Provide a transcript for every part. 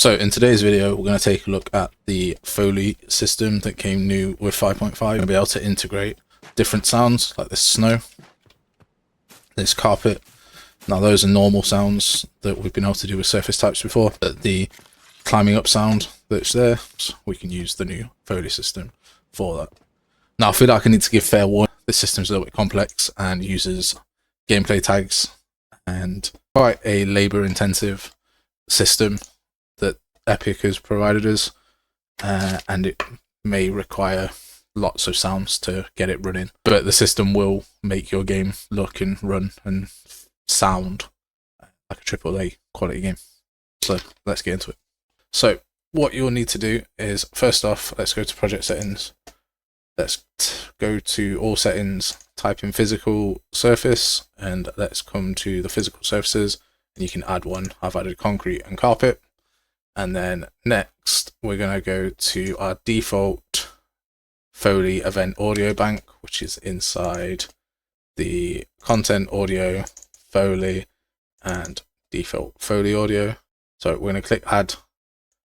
So in today's video, we're going to take a look at the Foley system that came new with 5.5 and be able to integrate different sounds like this snow, this carpet. Now those are normal sounds that we've been able to do with surface types before, but the climbing up sound that's there, so we can use the new Foley system for that. Now I feel like I need to give fair warning. This system's a little bit complex and uses gameplay tags and quite a labor intensive system that Epic has provided us, and it may require lots of sounds to get it running, but the system will make your game look and run and sound like a AAA quality game. So let's get into it. So what you'll need to do is, first off, let's go to project settings. Let's go to all settings, type in physical surface, and let's come to the physical surfaces, and you can add one. I've added concrete and carpet. And then next, we're going to go to our default Foley event audio bank, which is inside the content audio, Foley, and default Foley audio. So we're going to click add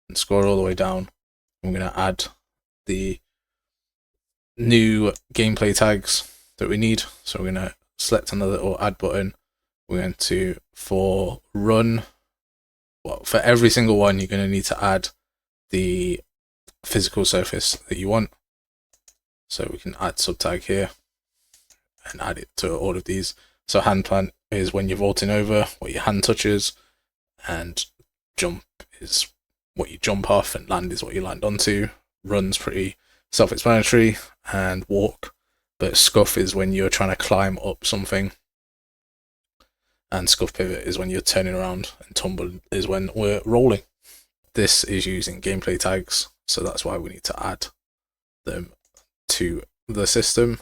and scroll all the way down. We're going to add the new gameplay tags that we need. So we're going to select another little add button. We're going to, for run, well, for every single one, you're going to need to add the physical surface that you want. So we can add subtag here and add it to all of these. So hand plant is when you're vaulting over, what your hand touches, and jump is what you jump off, and land is what you land onto. Run's pretty self-explanatory, and walk, but scuff is when you're trying to climb up something. And scuff pivot is when you're turning around, and tumble is when we're rolling. This is using gameplay tags, so that's why we need to add them to the system.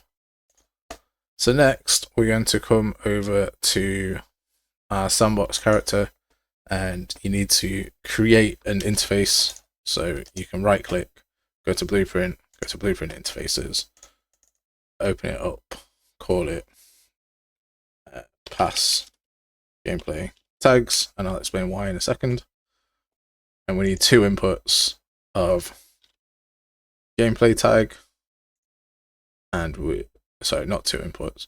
So next, we're going to come over to our sandbox character, and you need to create an interface. So you can right click, go to blueprint interfaces, open it up, call it pass gameplay tags, and I'll explain why in a second. And we need two inputs of gameplay tag, and sorry, not two inputs.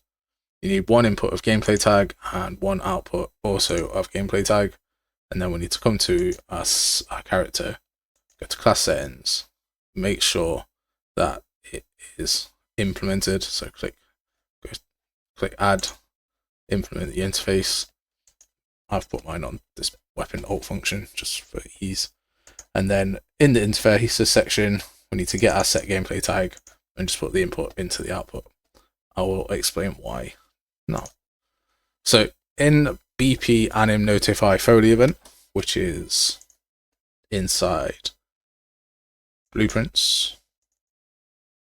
You need one input of gameplay tag and one output also of gameplay tag. And then we need to come to our character, go to class settings, make sure that it is implemented. So click add, implement the interface. I've put mine on this weapon alt function just for ease. And then in the interfaces section, we need to get our set gameplay tag and just put the input into the output. I will explain why now. So in BP anim notify Foley event, which is inside blueprints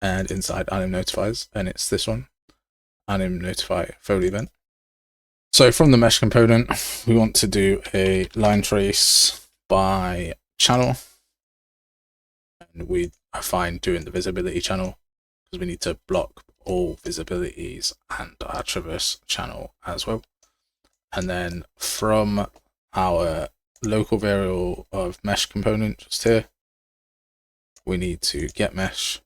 and inside anim notifies, and it's this one, anim notify Foley event. So from the mesh component, we want to do a line trace by channel, and we are fine doing the visibility channel because we need to block all visibilities and our traverse channel as well. And then from our local variable of mesh component just here, we need to get mesh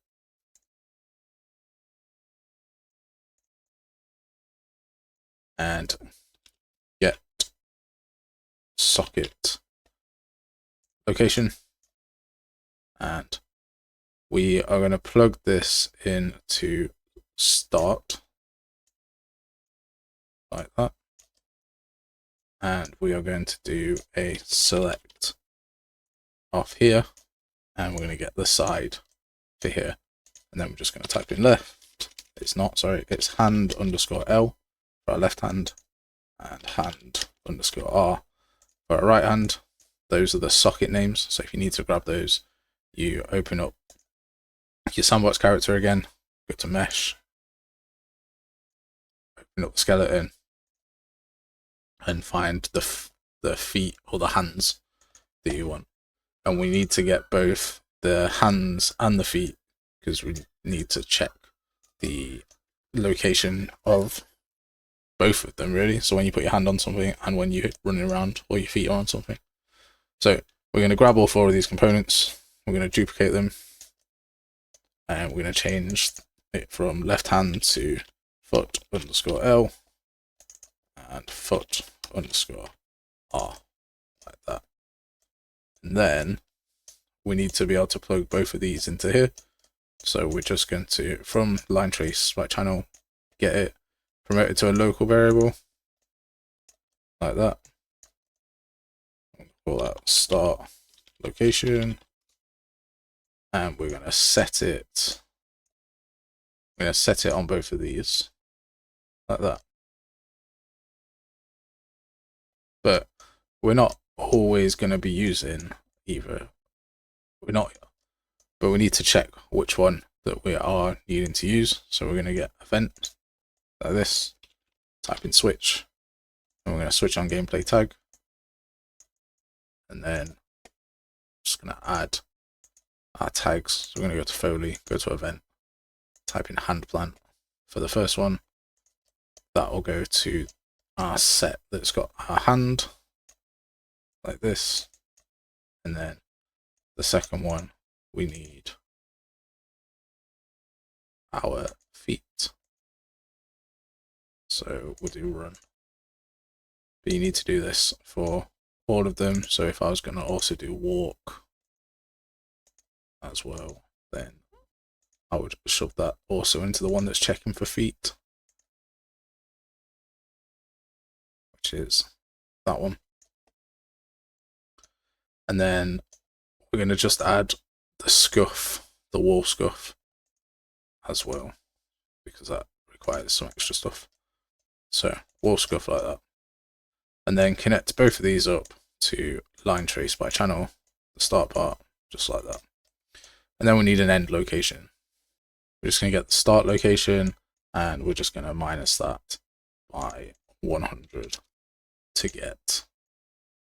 and get socket location, and we are going to plug this into start like that, and we are going to do a select off here, and we're going to get the side for here, and then we're just going to type in left. It's not, sorry, it's hand underscore L for our left hand, and hand underscore R for our right hand. Those are the socket names, so if you need to grab those, you open up your sandbox character again, go to mesh, open up the skeleton, and find the feet or the hands that you want. And we need to get both the hands and the feet because we need to check the location of both of them really. So when you put your hand on something and when you're running around or your feet are on something. So we're going to grab all 4 of these components, we're going to duplicate them, and we're going to change it from left hand to foot_L and foot_R, like that. And then we need to be able to plug both of these into here. So we're just going to, from line trace by channel, get it, promote it to a local variable, like that. Call that start location, and we're going to set it. We're going to set it on both of these, like that. But we're not always going to be using either. But we need to check which one that we are needing to use. So we're going to get event like this, type in switch, and we're going to switch on gameplay tag, and then just going to add our tags. So we're going to go to Foley, go to event, type in hand plant for the first one. That will go to our set that's got our hand like this, and then the second one we need our feet. So we'll do run. But you need to do this for all of them. So if I was going to also do walk as well, then I would shove that also into the one that's checking for feet, which is that one. And then we're going to just add the scuff, the wall scuff as well, because that requires some extra stuff. So wall scuff like that. And then connect both of these up to line trace by channel, the start part, just like that. And then we need an end location. We're just going to get the start location, and we're just going to minus that by 100 to get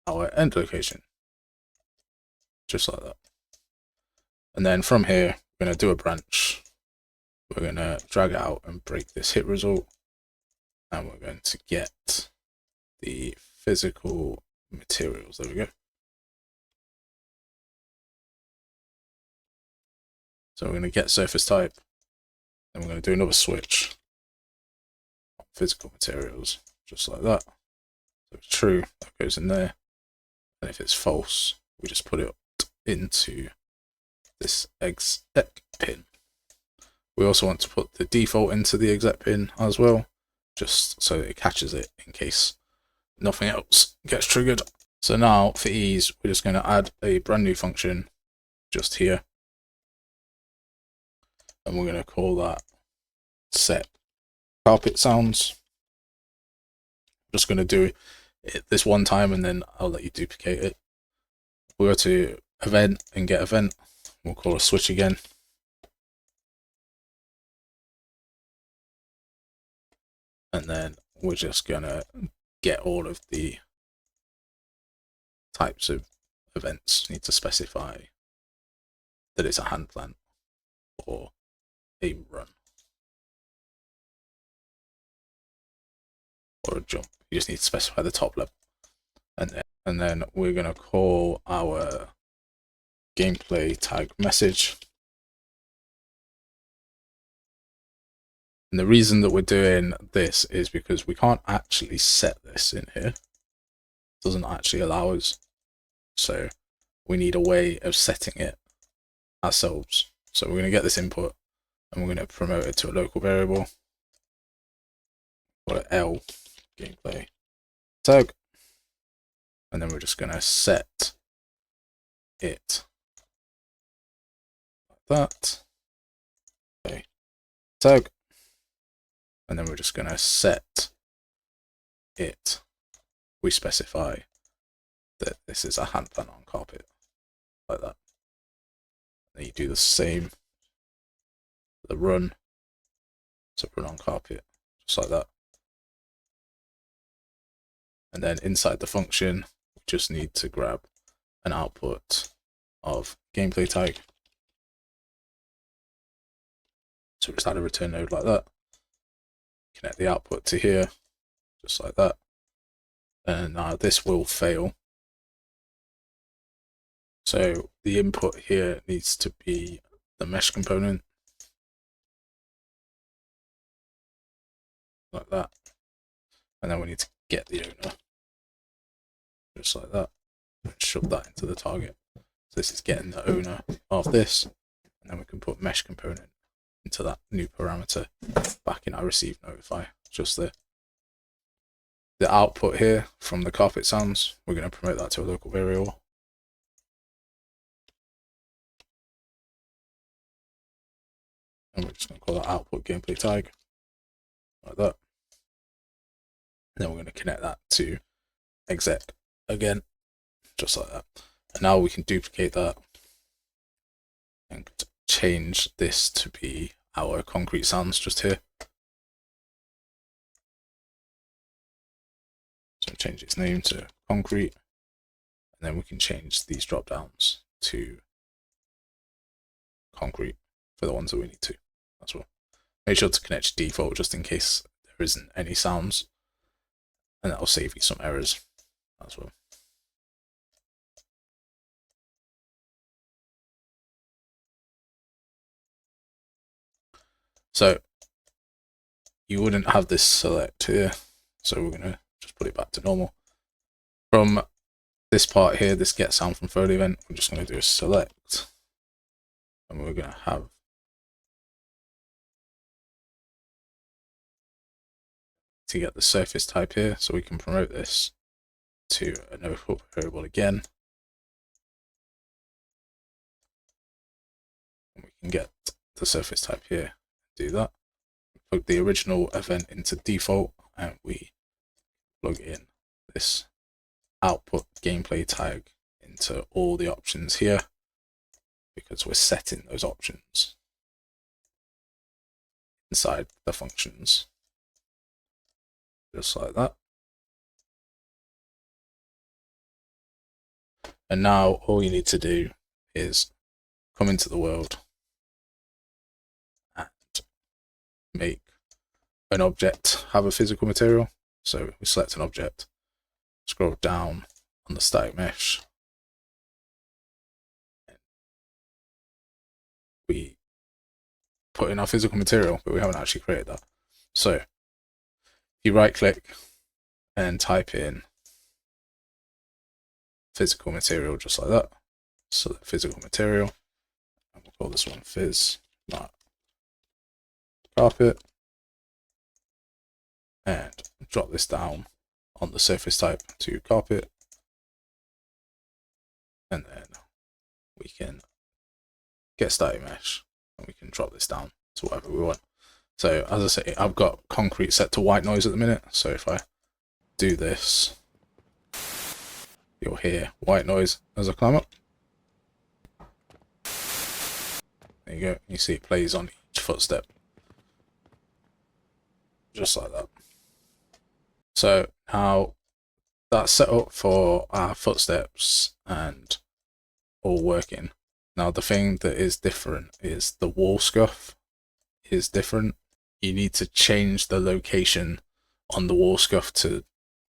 our end location, just like that. And then from here, we're going to do a branch. We're going to drag it out and break this hit result, and we're going to get the physical materials. There we go. So we're going to get surface type, and we're going to do another switch on physical materials, just like that. So if it's true, that goes in there, and if it's false, we just put it into this exec pin. We also want to put the default into the exec pin as well, just so it catches it in case nothing else gets triggered. So now for ease, we're just going to add a brand new function just here, and we're going to call that set carpet sounds. I'm just going to do it this one time, and then I'll let you duplicate it. We'll go to event and get event. We'll call a switch again. And then we're just going to get all of the types of events. You need to specify that it's a hand plant or a run or a jump. You just need to specify the top level. And then we're going to call our gameplay tag message. And the reason that we're doing this is because we can't actually set this in here. It doesn't actually allow us. So we need a way of setting it ourselves. So we're going to get this input, and we're going to promote it to a local variable. Call it L gameplay tag. And then we're just going to set it like that. Okay. Tag. And then we're just going to set it. We specify that this is a hand plant on carpet, like that. And then you do the same for the run. So run on carpet, just like that. And then inside the function, we just need to grab an output of gameplay tag. So just add a return node like that. Connect the output to here, just like that. And now this will fail So the input here needs to be the mesh component, like that. And then we need to get the owner, just like that, and shove that into the target. So this is getting the owner of this, and then we can put mesh component into that new parameter back in our receive notify, just there. The output here from the carpet sounds, we're going to promote that to a local variable. And we're just going to call that output gameplay tag, like that. And then we're going to connect that to exec again, just like that. And now we can duplicate that and change this to be our concrete sounds just here. So change its name to concrete, and then we can change these drop downs to concrete for the ones that we need to as well. Make sure to connect to default just in case there isn't any sounds, and that'll save you some errors as well. So you wouldn't have this select here, so we're gonna just put it back to normal. From this part here, this get sound from Foley event, we're just gonna do a select, and we're gonna have to get the surface type here, so we can promote this to a local variable again. And we can get the surface type here, do that. Plug the original event into default, and we plug in this output gameplay tag into all the options here, because we're setting those options inside the functions, just like that. And now all you need to do is come into the world and make an object have a physical material. So we select an object, scroll down on the static mesh, and we put in our physical material, but we haven't actually created that. So if you right click and type in physical material, just like that, select physical material, and we'll call this one phys carpet, and drop this down on the surface type to carpet, and then we can get static mesh and we can drop this down to whatever we want. So as I say, I've got concrete set to white noise at the minute, so if I do this, you'll hear white noise as I climb up. There you go, you see it plays on each footstep, just like that. So now that's set up for our footsteps and all working. Now the thing that is different is the wall scuff is different. You need to change the location on the wall scuff to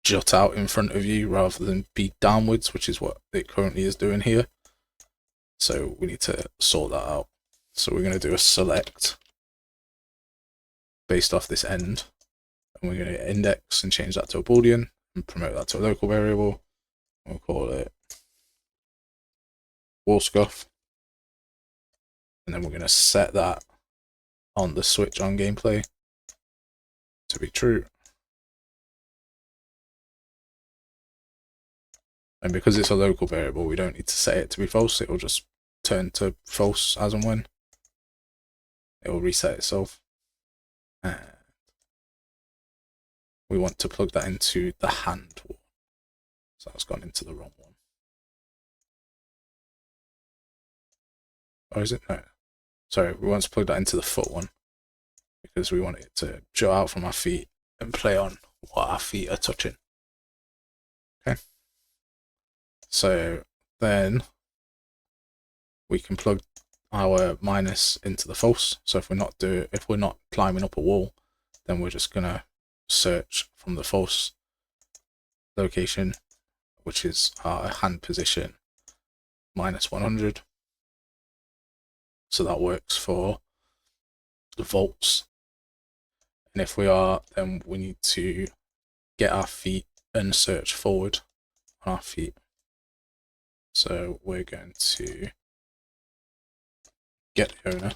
jut out in front of you rather than be downwards, which is what it currently is doing here. So we need to sort that out. So we're going to do a select based off this end, and we're going to index and change that to a boolean and promote that to a local variable. We'll call it wall scuff, and then we're going to set that on the switch on gameplay to be true. And because it's a local variable, we don't need to set it to be false. It will just turn to false as and when. It will reset itself. And we want to plug that into the hand wall. So that's gone into the wrong one. Or is it? No. Sorry, we want to plug that into the foot one, because we want it to jut out from our feet and play on what our feet are touching. Okay. So then we can plug our minus into the false. So if we're not climbing up a wall, then we're just gonna search from the false location, which is our hand position, -100. So that works for the volts. And if we are, then we need to get our feet and search forward on our feet. So we're going to get the owner,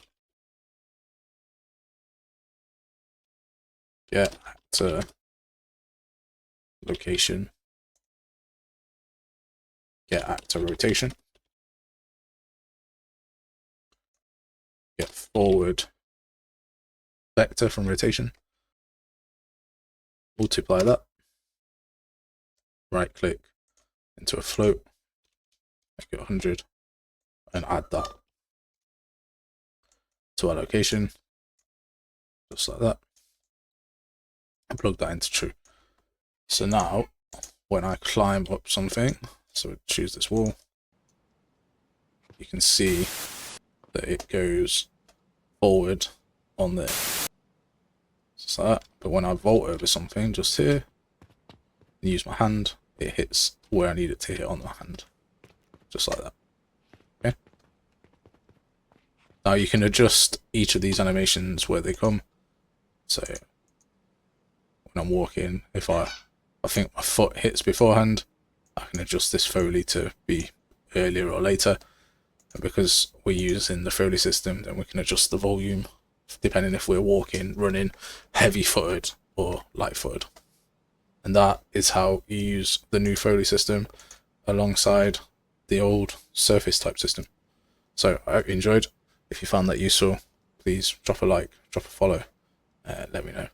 get actor, location, get actor rotation, get forward vector from rotation, multiply that, right click into a float, make it 100, and add that to our location, just like that, and plug that into true. So now when I climb up something, so choose this wall, you can see that it goes forward on there, just like that. But when I vault over something just here, and use my hand, it hits where I need it to hit on my hand, just like that. Okay. Now you can adjust each of these animations where they come. So when I'm walking, if I think my foot hits beforehand, I can adjust this Foley to be earlier or later. And because we're using the Foley system, then we can adjust the volume depending if we're walking, running, heavy-footed or light-footed. And that is how you use the new Foley system alongside the old surface type system. So I hope you enjoyed. If you found that useful, please drop a like, drop a follow, let me know.